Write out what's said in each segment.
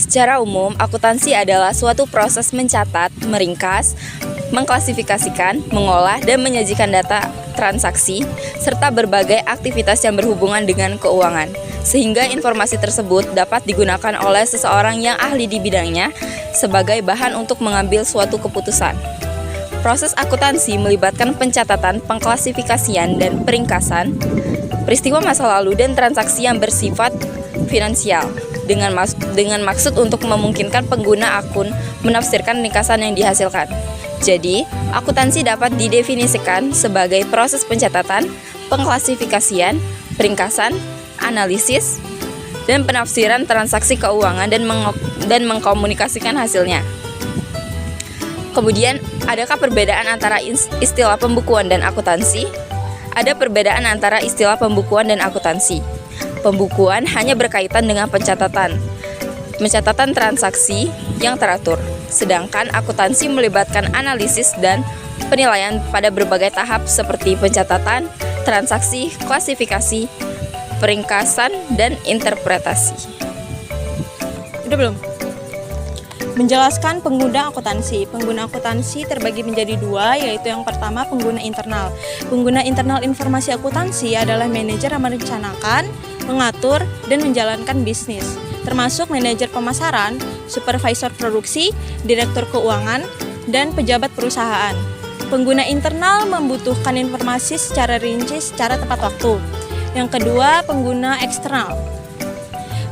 Secara umum, akuntansi adalah suatu proses mencatat, meringkas, mengklasifikasikan, mengolah, dan menyajikan data transaksi, serta berbagai aktivitas yang berhubungan dengan keuangan, sehingga informasi tersebut dapat digunakan oleh seseorang yang ahli di bidangnya sebagai bahan untuk mengambil suatu keputusan. Proses akuntansi melibatkan pencatatan, pengklasifikasian, dan peringkasan peristiwa masa lalu dan transaksi yang bersifat finansial dengan maksud untuk memungkinkan pengguna akun menafsirkan ringkasan yang dihasilkan. Jadi, akuntansi dapat didefinisikan sebagai proses pencatatan, pengklasifikasian, peringkasan, analisis, dan penafsiran transaksi keuangan dan mengkomunikasikan hasilnya. Kemudian, adakah perbedaan antara istilah pembukuan dan akuntansi? Ada perbedaan antara istilah pembukuan dan akuntansi. Pembukuan hanya berkaitan dengan pencatatan transaksi yang teratur, sedangkan akuntansi melibatkan analisis dan penilaian pada berbagai tahap seperti pencatatan, transaksi, klasifikasi, peringkasan, dan interpretasi. Udah belum? Menjelaskan pengguna akuntansi. Pengguna akuntansi terbagi menjadi dua, yaitu yang pertama pengguna internal. Pengguna internal informasi akuntansi adalah manajer yang merencanakan, mengatur, dan menjalankan bisnis, termasuk manajer pemasaran, supervisor produksi, direktur keuangan, dan pejabat perusahaan. Pengguna internal membutuhkan informasi secara rinci secara tepat waktu. Yang kedua, pengguna eksternal.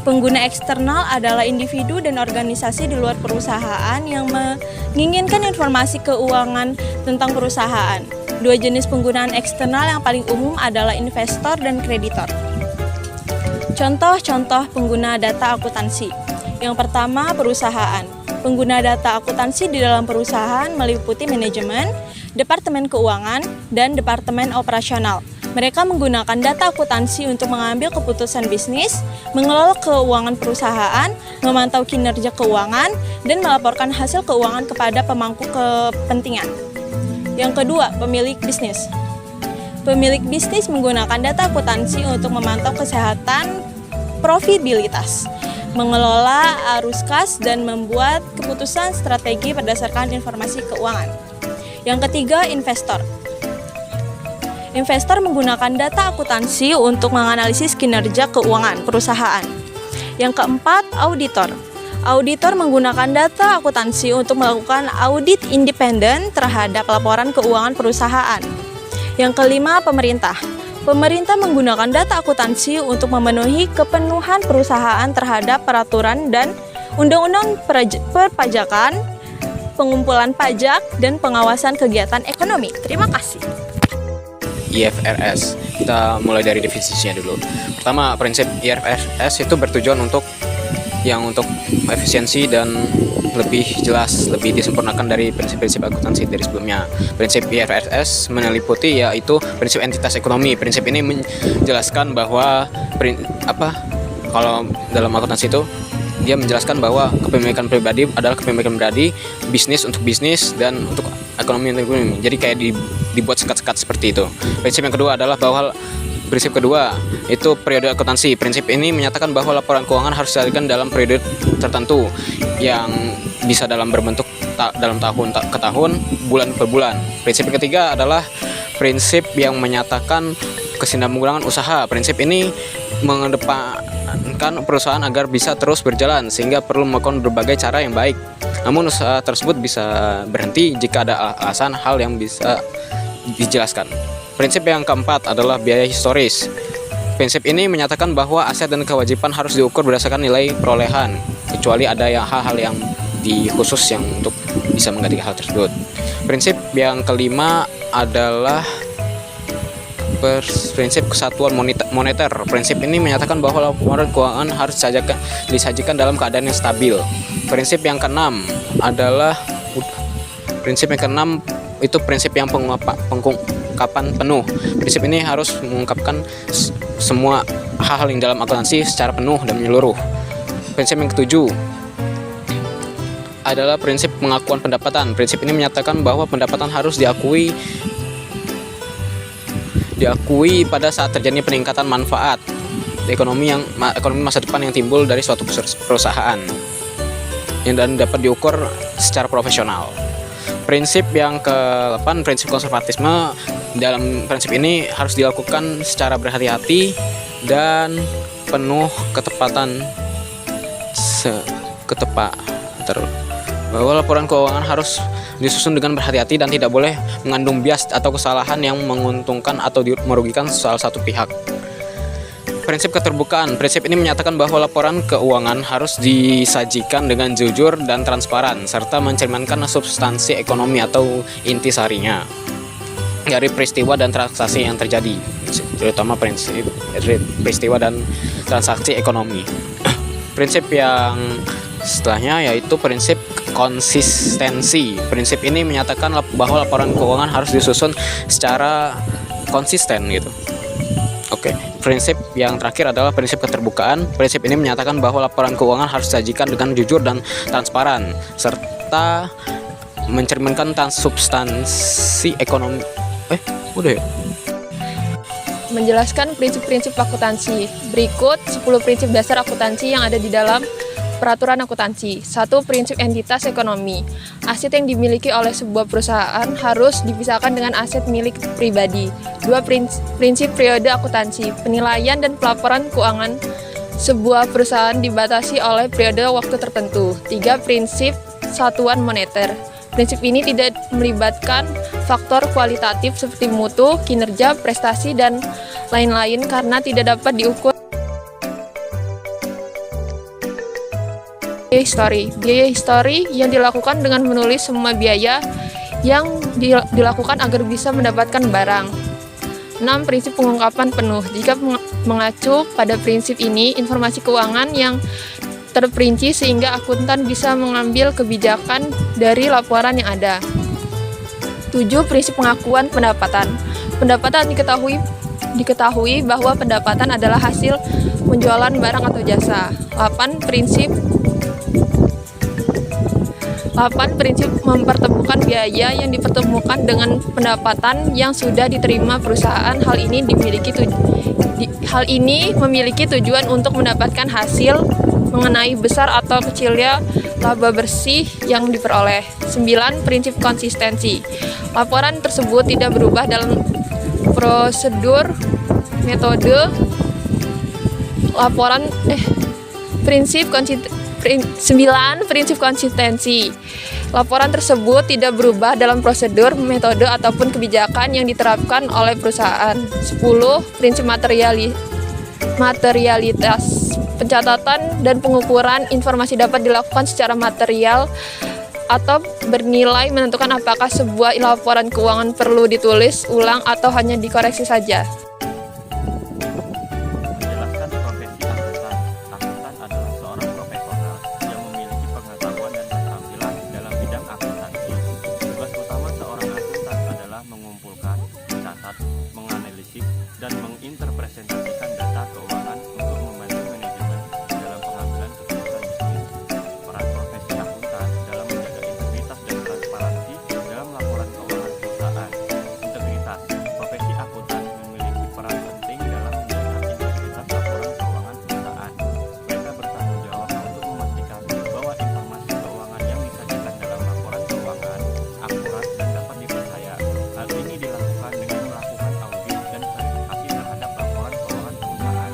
Pengguna eksternal adalah individu dan organisasi di luar perusahaan yang menginginkan informasi keuangan tentang perusahaan. Dua jenis penggunaan eksternal yang paling umum adalah investor dan kreditor. Contoh-contoh pengguna data akuntansi. Yang pertama, perusahaan. Pengguna data akuntansi di dalam perusahaan meliputi manajemen, departemen keuangan, dan departemen operasional. Mereka menggunakan data akuntansi untuk mengambil keputusan bisnis, mengelola keuangan perusahaan, memantau kinerja keuangan, dan melaporkan hasil keuangan kepada pemangku kepentingan. Yang kedua, pemilik bisnis. Pemilik bisnis menggunakan data akuntansi untuk memantau kesehatan profitabilitas, mengelola arus kas, dan membuat keputusan strategi berdasarkan informasi keuangan. Yang ketiga, investor. Investor menggunakan data akuntansi untuk menganalisis kinerja keuangan perusahaan. Yang keempat, auditor. Auditor menggunakan data akuntansi untuk melakukan audit independen terhadap laporan keuangan perusahaan. Yang kelima, pemerintah. Pemerintah menggunakan data akuntansi untuk memenuhi kepenuhan perusahaan terhadap peraturan dan undang-undang perpajakan, pengumpulan pajak, dan pengawasan kegiatan ekonomi. Terima kasih. IFRS. Kita mulai dari definisinya dulu. Pertama, prinsip IFRS itu bertujuan untuk efisiensi dan lebih jelas, lebih disempurnakan dari prinsip-prinsip akuntansi dari sebelumnya. Prinsip IFRS meliputi yaitu prinsip entitas ekonomi. Prinsip ini menjelaskan bahwa kalau dalam akuntansi itu dia menjelaskan bahwa kepemilikan pribadi adalah kepemilikan pribadi, bisnis untuk bisnis, dan untuk ekonomi untuk ekonomi. Jadi kayak dibuat sekat-sekat seperti itu. Prinsip yang kedua adalah bahwa prinsip kedua itu periode akuntansi. Prinsip ini menyatakan bahwa laporan keuangan harus disajikan dalam periode tertentu yang bisa dalam berbentuk dalam tahun ke tahun, bulan per bulan. Prinsip yang ketiga adalah prinsip yang menyatakan kesinambungan usaha. Prinsip ini mengedepankan perusahaan agar bisa terus berjalan sehingga perlu melakukan berbagai cara yang baik. Namun usaha tersebut bisa berhenti jika ada alasan hal yang bisa dijelaskan. Prinsip yang keempat adalah biaya historis. Prinsip ini menyatakan bahwa aset dan kewajiban harus diukur berdasarkan nilai perolehan, kecuali ada hal-hal yang khusus yang untuk bisa mengganti hal tersebut. Prinsip yang kelima adalah prinsip kesatuan moneter. Prinsip ini menyatakan bahwa laporan keuangan harus disajikan dalam keadaan yang stabil. Prinsip yang keenam itu prinsip yang pengungkapan penuh. Prinsip ini harus mengungkapkan semua hal-hal yang dalam akuntansi secara penuh dan menyeluruh. Prinsip yang ketujuh adalah prinsip pengakuan pendapatan. Prinsip ini menyatakan bahwa pendapatan harus diakui pada saat terjadi peningkatan manfaat ekonomi masa depan yang timbul dari suatu perusahaan. dan dapat diukur secara profesional. Prinsip yang ke-8, prinsip konservatisme. Dalam prinsip ini harus dilakukan secara berhati-hati dan penuh ketepatan bahwa laporan keuangan harus disusun dengan berhati-hati dan tidak boleh mengandung bias atau kesalahan yang menguntungkan atau merugikan salah satu pihak. Prinsip keterbukaan. Prinsip ini menyatakan bahwa laporan keuangan harus disajikan dengan jujur dan transparan serta mencerminkan substansi ekonomi atau intisarinya dari peristiwa dan transaksi yang terjadi, terutama prinsip peristiwa dan transaksi ekonomi. Prinsip yang setelahnya yaitu prinsip konsistensi. Prinsip ini menyatakan bahwa laporan keuangan harus disusun secara konsisten gitu. Oke, prinsip yang terakhir adalah prinsip keterbukaan. Prinsip ini menyatakan bahwa laporan keuangan harus disajikan dengan jujur dan transparan serta mencerminkan substansi ekonomi. Udah ya? Menjelaskan prinsip-prinsip akuntansi. Berikut 10 prinsip dasar akuntansi yang ada di dalam Peraturan Akuntansi. 1. Prinsip entitas ekonomi. Aset yang dimiliki oleh sebuah perusahaan harus dipisahkan dengan aset milik pribadi. 2. Prinsip periode akuntansi. Penilaian dan pelaporan keuangan sebuah perusahaan dibatasi oleh periode waktu tertentu. 3. Prinsip satuan moneter. Prinsip ini tidak melibatkan faktor kualitatif seperti mutu, kinerja, prestasi, dan lain-lain karena tidak dapat diukur. Biaya histori yang dilakukan dengan menulis semua biaya yang dilakukan agar bisa mendapatkan barang. 6. Prinsip pengungkapan penuh. Jika mengacu pada prinsip ini, informasi keuangan yang terperinci sehingga akuntan bisa mengambil kebijakan dari laporan yang ada. 7. Prinsip pengakuan pendapatan. Pendapatan diketahui bahwa pendapatan adalah hasil penjualan barang atau jasa. 8. Prinsip mempertemukan biaya yang dipertemukan dengan pendapatan yang sudah diterima perusahaan. Hal ini memiliki tujuan untuk mendapatkan hasil mengenai besar atau kecilnya laba bersih yang diperoleh. 9. Prinsip konsistensi. Laporan tersebut tidak berubah dalam prosedur, metode, laporan. 9. Prinsip konsistensi. Laporan tersebut tidak berubah dalam prosedur, metode, ataupun kebijakan yang diterapkan oleh perusahaan. 10. Prinsip materialitas. Pencatatan dan pengukuran informasi dapat dilakukan secara material atau bernilai menentukan apakah sebuah laporan keuangan perlu ditulis ulang atau hanya dikoreksi saja. Menjelaskan profesi akuntan. Akuntan adalah seorang profesional yang memiliki pengetahuan dan keterampilan dalam bidang akuntansi. Tugas utama seorang akuntan adalah mengumpulkan, mencatat, menganalisis, dan menginterpresentasikan data keuangan untuk membantu manajemen dalam pengambilan keputusan bisnis. Peran profesi akuntan dalam menjaga integritas dan transparansi dalam laporan keuangan perusahaan. Integritas. Profesi akuntan memiliki peran penting dalam menjaga integritas laporan keuangan perusahaan. Mereka bertanggung jawab untuk memastikan bahwa informasi keuangan yang disajikan dalam laporan keuangan akurat dan dapat dipercaya. Hal ini dilakukan dengan melakukan audit dan verifikasi terhadap laporan keuangan perusahaan.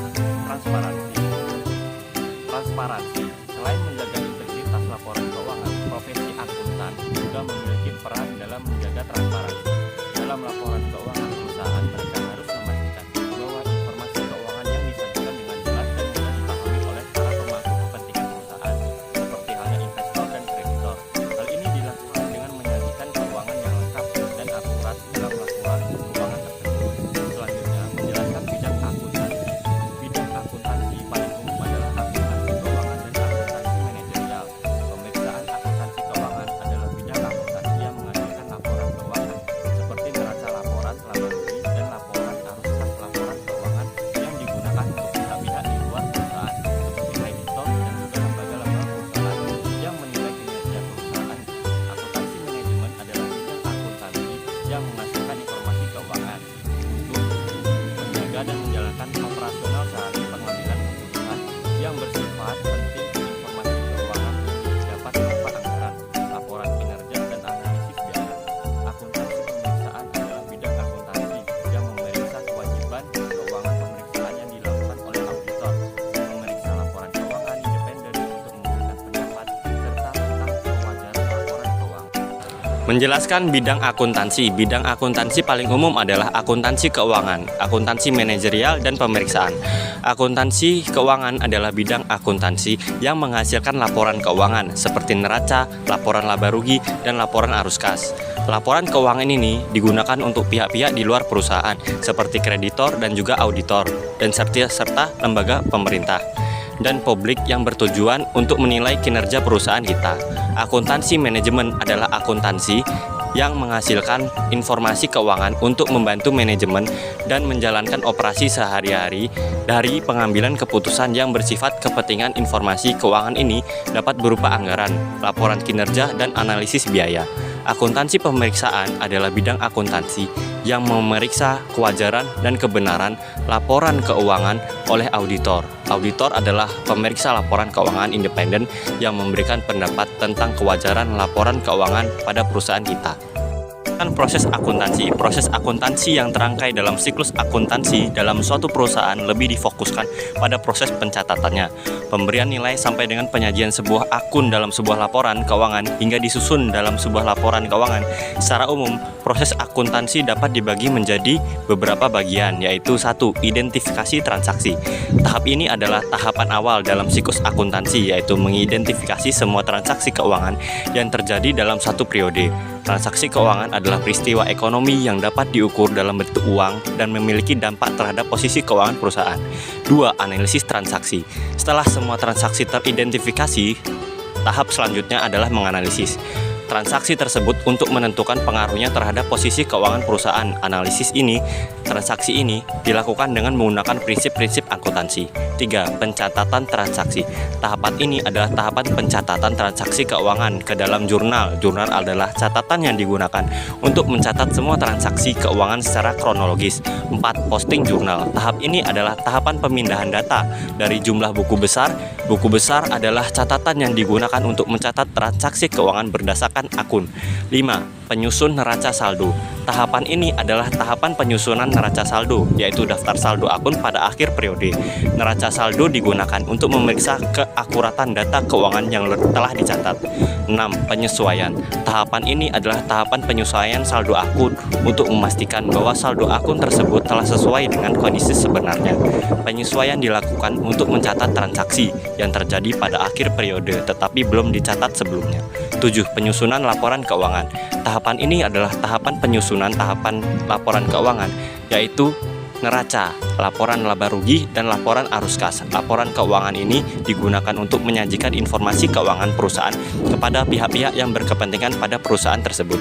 Transparansi. Selain menjaga integritas laporan keuangan, profesi akuntan juga memiliki peran dalam menjaga transparansi. Dalam laporan keuangan perusahaan, mereka harus memastikan bahwa informasi keuangan yang disajikan dengan jelas dan mudah dipahami oleh para pemangku kepentingan perusahaan, seperti halnya investor dan kreditor. Hal ini dilakukan dengan menyajikan keuangan yang lengkap dan akurat dalam laporan keuangan tersebut. Selanjutnya, menjelaskan bidang akuntansi. Bidang akuntansi paling umum adalah akuntansi keuangan dan Menjelaskan bidang akuntansi. Bidang akuntansi paling umum adalah akuntansi keuangan, akuntansi manajerial, dan pemeriksaan. Akuntansi keuangan adalah bidang akuntansi yang menghasilkan laporan keuangan seperti neraca, laporan laba rugi, dan laporan arus kas. Laporan keuangan ini digunakan untuk pihak-pihak di luar perusahaan seperti kreditor dan juga auditor, dan serta lembaga pemerintah dan publik yang bertujuan untuk menilai kinerja perusahaan kita. Akuntansi manajemen adalah akuntansi yang menghasilkan informasi keuangan untuk membantu manajemen dan menjalankan operasi sehari-hari. Dari pengambilan keputusan yang bersifat kepentingan, informasi keuangan ini dapat berupa anggaran, laporan kinerja, dan analisis biaya. Akuntansi pemeriksaan adalah bidang akuntansi yang memeriksa kewajaran dan kebenaran laporan keuangan oleh auditor. Auditor adalah pemeriksa laporan keuangan independen yang memberikan pendapat tentang kewajaran laporan keuangan pada perusahaan kita. Proses akuntansi yang terangkai dalam siklus akuntansi dalam suatu perusahaan lebih difokuskan pada proses pencatatannya, pemberian nilai sampai dengan penyajian sebuah akun dalam sebuah laporan keuangan hingga disusun dalam sebuah laporan keuangan. Secara umum, proses akuntansi dapat dibagi menjadi beberapa bagian, yaitu 1. Identifikasi transaksi. Tahap ini adalah tahapan awal dalam siklus akuntansi, yaitu mengidentifikasi semua transaksi keuangan yang terjadi dalam satu periode. Transaksi keuangan adalah peristiwa ekonomi yang dapat diukur dalam bentuk uang dan memiliki dampak terhadap posisi keuangan perusahaan. 2. Analisis transaksi. Setelah semua transaksi teridentifikasi, tahap selanjutnya adalah menganalisis transaksi tersebut untuk menentukan pengaruhnya terhadap posisi keuangan perusahaan. Transaksi ini dilakukan dengan menggunakan prinsip-prinsip akuntansi. 3. Pencatatan transaksi. Tahapan ini adalah tahapan pencatatan transaksi keuangan ke dalam jurnal. Jurnal adalah catatan yang digunakan untuk mencatat semua transaksi keuangan secara kronologis. 4. Posting jurnal. Tahap ini adalah tahapan pemindahan data dari jumlah buku besar. Buku besar adalah catatan yang digunakan untuk mencatat transaksi keuangan berdasarkan akun. 5. Penyusun neraca saldo. Tahapan ini adalah tahapan penyusunan neraca saldo, yaitu daftar saldo akun pada akhir periode. Neraca saldo digunakan untuk memeriksa keakuratan data keuangan yang telah dicatat. 6. Penyesuaian. Tahapan ini adalah tahapan penyesuaian saldo akun untuk memastikan bahwa saldo akun tersebut telah sesuai dengan kondisi sebenarnya. Penyesuaian dilakukan untuk mencatat transaksi yang terjadi pada akhir periode tetapi belum dicatat sebelumnya. 7. Penyusunan laporan keuangan. Tahapan ini adalah tahapan penyusunan tahapan laporan keuangan, yaitu neraca, laporan laba rugi, dan laporan arus kas. Laporan keuangan ini digunakan untuk menyajikan informasi keuangan perusahaan kepada pihak-pihak yang berkepentingan pada perusahaan tersebut.